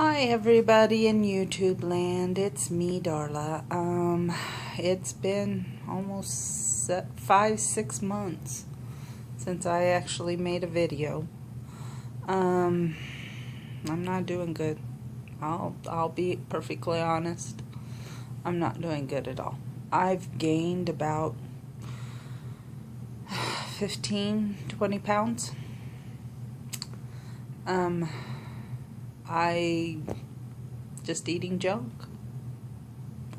Hi everybody in YouTube land, it's me Darla. It's been almost 5-6 months since I actually made a video. I'm not doing good. I'll be perfectly honest. I'm not doing good at all. I've gained about 15-20 pounds. I just eating junk.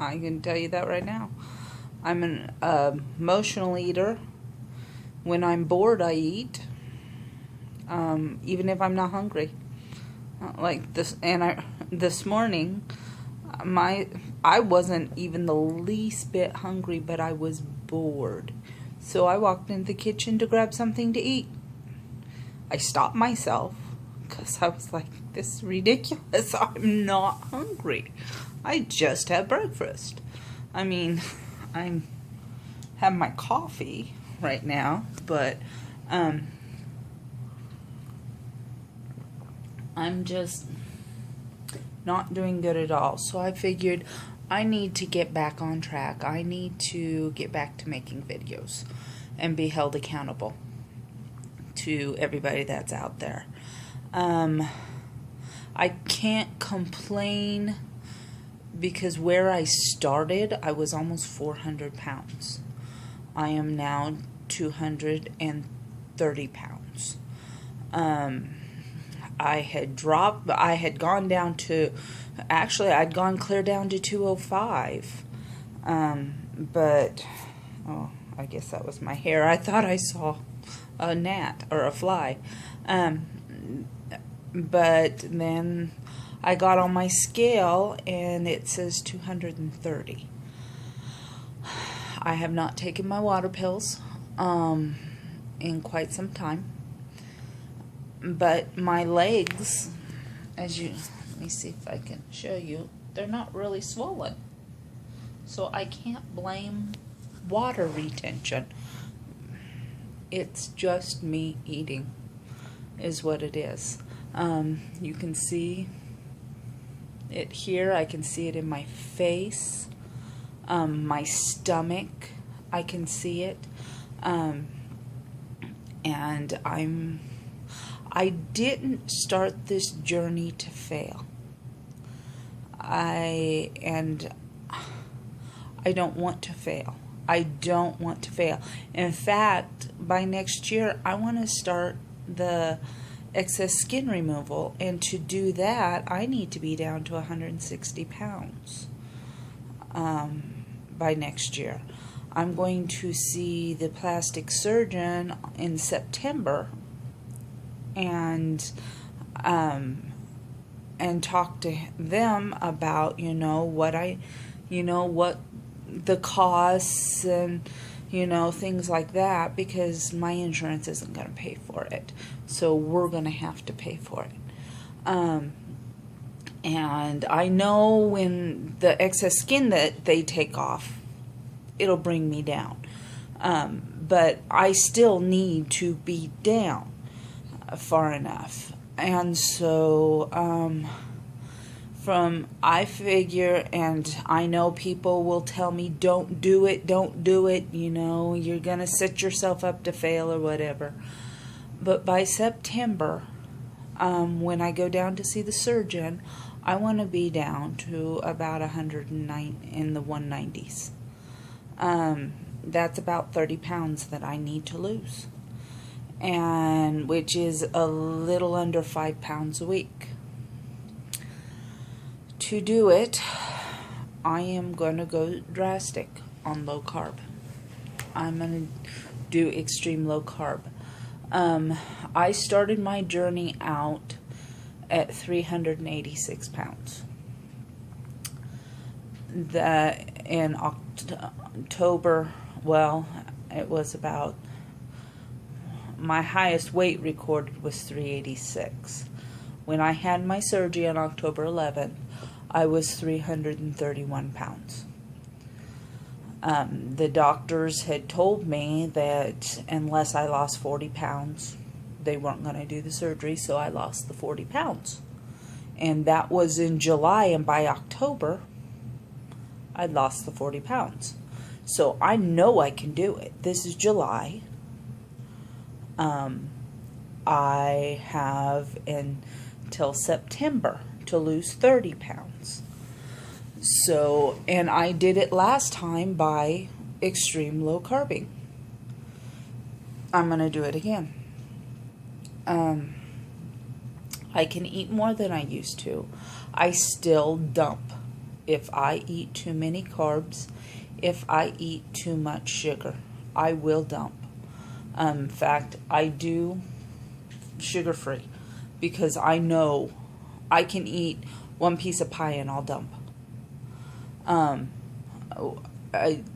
I can tell you that right now. I'm an emotional eater. When I'm bored, I eat. Even if I'm not hungry. Like this, this morning, I wasn't even the least bit hungry, but I was bored. So I walked into the kitchen to grab something to eat. I stopped myself because I was like, this is ridiculous. I'm not hungry. I just had breakfast. I mean, I'm having my coffee right now, but I'm just not doing good at all. So I figured I need to get back on track. I need to get back to making videos and be held accountable to everybody that's out there. I can't complain because where I started, I was almost 400 pounds. I am now 230 pounds. I had gone down to, actually I'd gone clear down to 205. But, oh, I guess that was my hair. I thought I saw a gnat or a fly. But then I got on my scale and it says 230. I have not taken my water pills in quite some time. But my legs, let me see if I can show you, they're not really swollen. So I can't blame water retention. It's just me eating is what it is. You can see it here. I can see it in my face, my stomach. I can see it, and I didn't start this journey to fail. I don't want to fail. I don't want to fail. In fact, by next year, I want to start the excess skin removal, and to do that I need to be down to 160 pounds by next year. I'm going to see the plastic surgeon in September and talk to them about what the costs and things like that, because my insurance isn't going to pay for it. So we're going to have to pay for it. And I know when the excess skin that they take off, it'll bring me down. But I still need to be down far enough. And so, I figure, and I know people will tell me, don't do it, you're going to set yourself up to fail or whatever. But by September, when I go down to see the surgeon, I want to be down to about 109 in the 190s. That's about 30 pounds that I need to lose, and which is a little under 5 pounds a week. To do it, I am going to go drastic on low carb. I'm going to do extreme low carb. I started my journey out at 386 pounds. In October, well, it was about, my highest weight recorded was 386. When I had my surgery on October 11th, I was 331 pounds. The doctors had told me that unless I lost 40 pounds, they weren't going to do the surgery, so I lost the 40 pounds. And that was in July, and by October, I'd lost the 40 pounds. So I know I can do it. This is July. I have until September to lose 30 pounds. So, and I did it last time by extreme low carbing. I'm going to do it again. I can eat more than I used to. I still dump if I eat too many carbs, if I eat too much sugar. I will dump. In fact, I do sugar-free because I know I can eat one piece of pie and I'll dump. A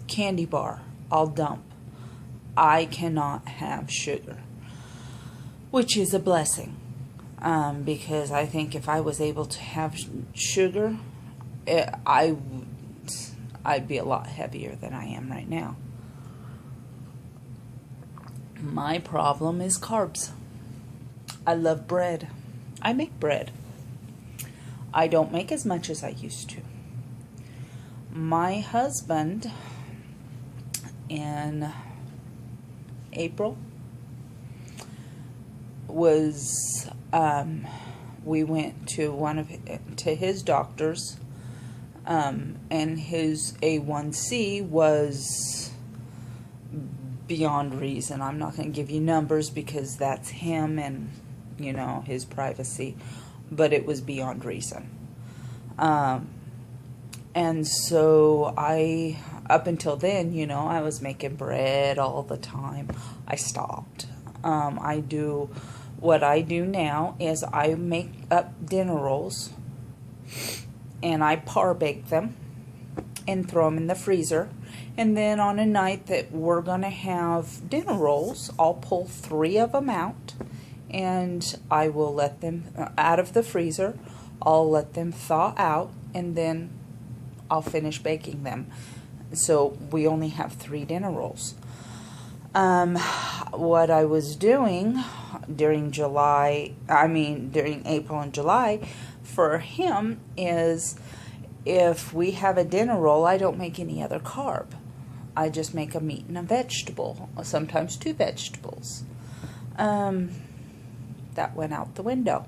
candy bar, I'll dump. I cannot have sugar, which is a blessing, because I think if I was able to have sugar, I'd be a lot heavier than I am right now. My problem is carbs. I love bread. I make bread. I don't make as much as I used to. My husband, in April, was we went to his doctors, and his A1C was beyond reason. I'm not going to give you numbers because that's him and, you know, his privacy, but it was beyond reason. And so up until then, you know, I was making bread all the time. I stopped. What I do now is I make up dinner rolls and I par bake them and throw them in the freezer. And then on a night that we're going to have dinner rolls, I'll pull 3 of them out and I will let them out of the freezer. I'll let them thaw out and then I'll finish baking them. So we only have 3 dinner rolls. What I was doing during April and July for him is, if we have a dinner roll, I don't make any other carb. I just make a meat and a vegetable, sometimes 2 vegetables. That went out the window.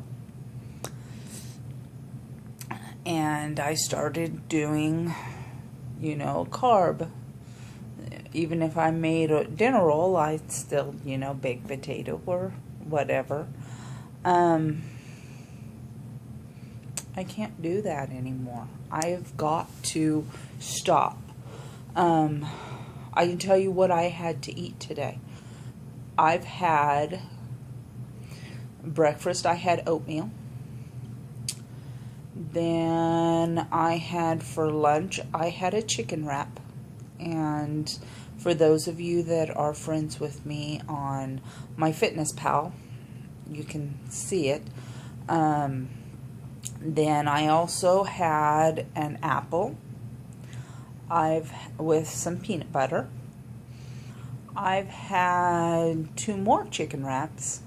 And I started doing, you know, carb. Even if I made a dinner roll, I'd still, you know, baked potato or whatever. I can't do that anymore. I've got to stop. I can tell you what I had to eat today. I've had breakfast. I had oatmeal. Then I had for lunch, I had a chicken wrap. And for those of you that are friends with me on my Fitness Pal, you can see it. Then I also had an apple with some peanut butter. I've had 2 more chicken wraps.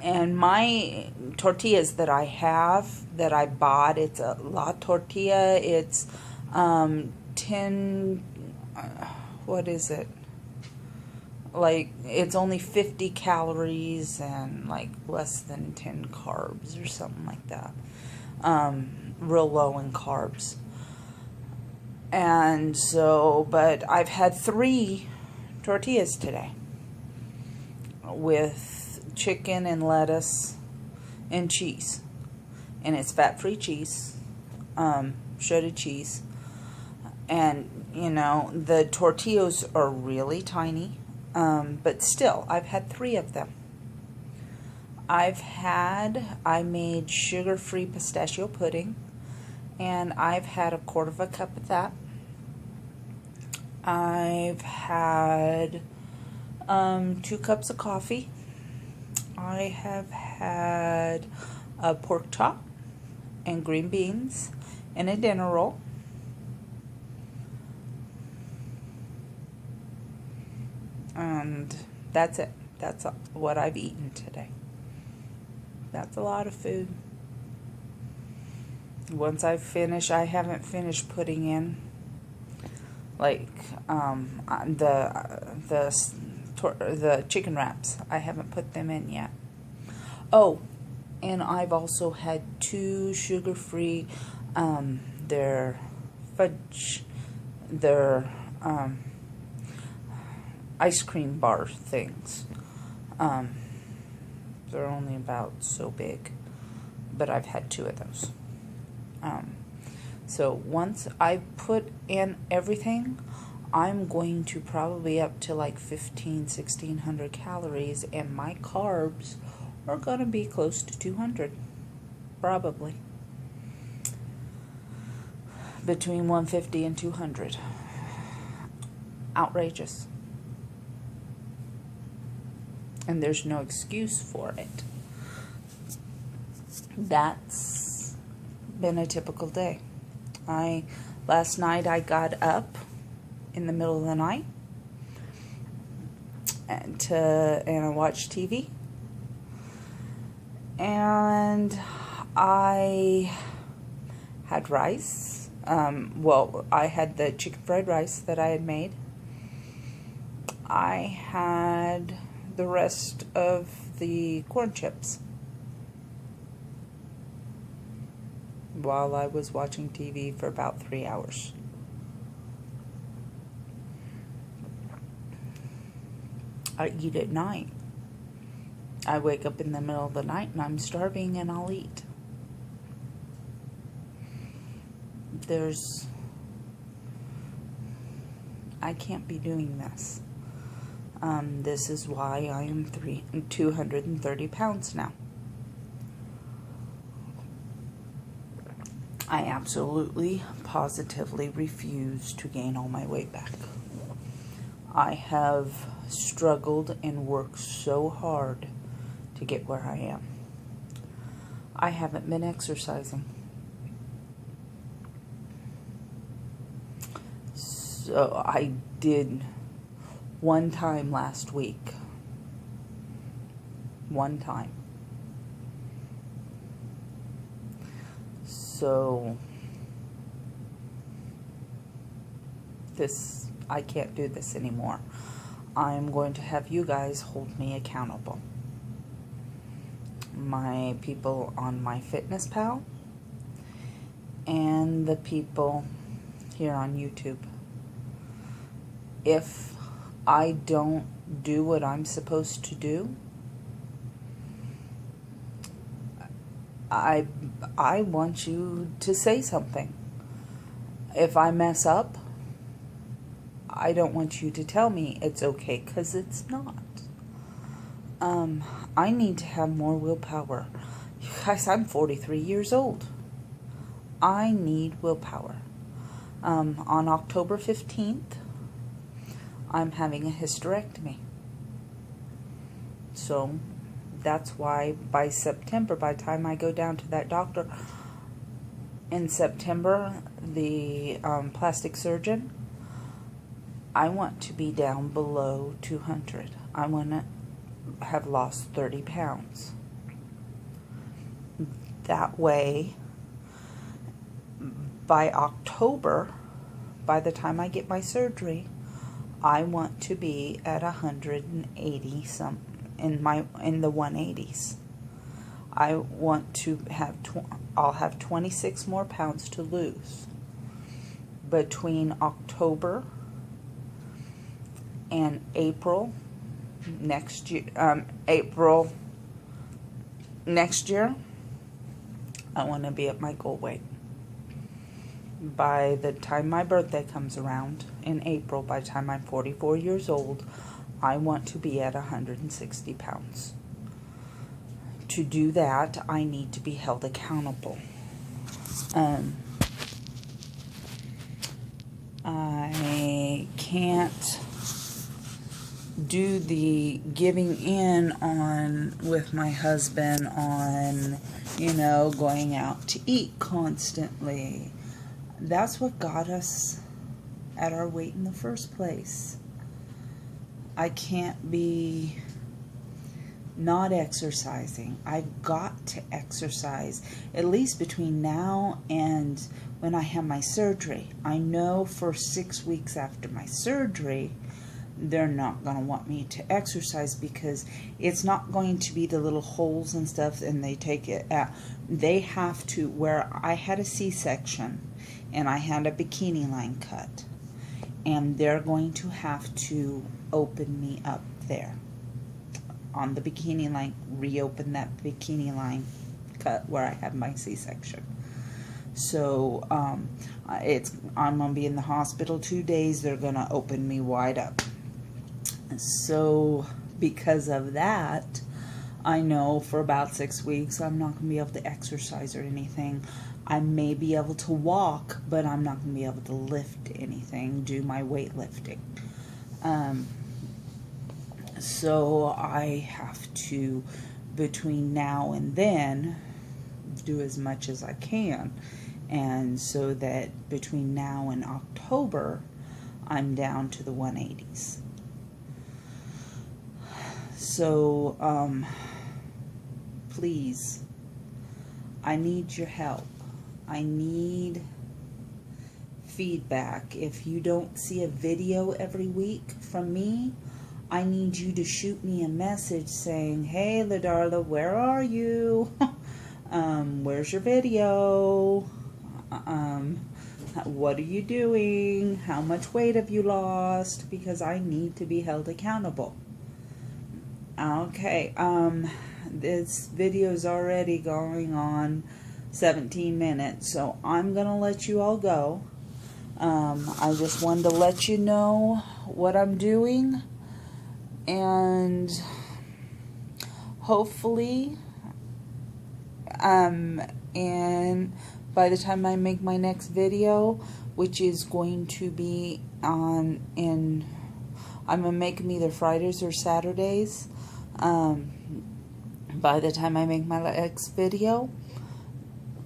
And my tortillas that I have, that I bought, it's a La Tortilla. It's 10, what is it? Like, it's only 50 calories and like less than 10 carbs or something like that. Real low in carbs. And so, but I've had 3 tortillas today with chicken and lettuce and cheese. And it's fat-free cheese, shredded cheese. And, you know, the tortillas are really tiny, but still, I've had 3 of them. I made sugar-free pistachio pudding, and I've had 1/4 cup of that. I've had 2 cups of coffee. I have had a pork chop and green beans and a dinner roll. And that's it. That's what I've eaten today. That's a lot of food. once I finish, I haven't finished putting in like the chicken wraps. I haven't put them in yet. Oh, and I've also had 2 sugar-free, their fudge, their ice cream bar things. They're only about so big, but I've had 2 of those. So once I put in everything, I'm going to probably up to like 1,600 calories, and my carbs are going to be close to 200, probably. Between 150 and 200. Outrageous. And there's no excuse for it. That's been a typical day. Last night I got up in the middle of the night and I watched TV, and I had rice. Well, I had the chicken fried rice that I had made. I had the rest of the corn chips while I was watching TV for about 3 hours. I eat at night. I wake up in the middle of the night and I'm starving, and I'll eat. I can't be doing this. This is why I am 230 pounds now. I absolutely, positively refuse to gain all my weight back. I have struggled and worked so hard to get where I am. I haven't been exercising. So I did one time last week. One time. So I can't do this anymore. I'm going to have you guys hold me accountable. My people on MyFitnessPal and the people here on YouTube. If I don't do what I'm supposed to do, I want you to say something. If I mess up, I don't want you to tell me it's okay, because it's not. I need to have more willpower. You guys, I'm 43 years old. I need willpower. On October 15th, I'm having a hysterectomy. So that's why by September, by the time I go down to that doctor in September, the plastic surgeon, I want to be down below 200. I want to have lost 30 pounds. That way, by October, by the time I get my surgery, I want to be at 180 in the 180s. I want to have I'll have 26 more pounds to lose between October and April next year. April next year, I want to be at my goal weight. By the time my birthday comes around in April, by the time I'm 44 years old, I want to be at 160 pounds. To do that, I need to be held accountable. I can't do the giving in on with my husband on, going out to eat constantly. That's what got us at our weight in the first place. I can't be not exercising. I've got to exercise at least between now and when I have my surgery. I know for 6 weeks after my surgery, they're not going to want me to exercise because it's not going to be the little holes and stuff and they take it out. They have to, where I had a C-section and I had a bikini line cut, and they're going to have to open me up there on the bikini line, reopen that bikini line cut where I had my C-section. So I'm going to be in the hospital 2 days. They're going to open me wide up. So because of that, I know for about 6 weeks I'm not going to be able to exercise or anything. I may be able to walk, but I'm not going to be able to lift anything, do my weightlifting. So I have to, between now and then, do as much as I can. And so that between now and October, I'm down to the 180s. So, please, I need your help. I need feedback. If you don't see a video every week from me, I need you to shoot me a message saying, hey, LaDarla, where are you? Where's your video? What are you doing? How much weight have you lost? Because I need to be held accountable. Okay, this video is already going on 17 minutes, so I'm going to let you all go. I just wanted to let you know what I'm doing, and hopefully, and by the time I make my next video, which is going to be I'm going to make them either Fridays or Saturdays. By the time I make my next video,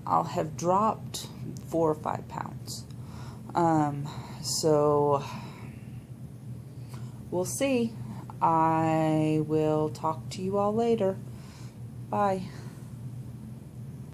I'll have dropped 4 or 5 pounds. So we'll see. I will talk to you all later. Bye.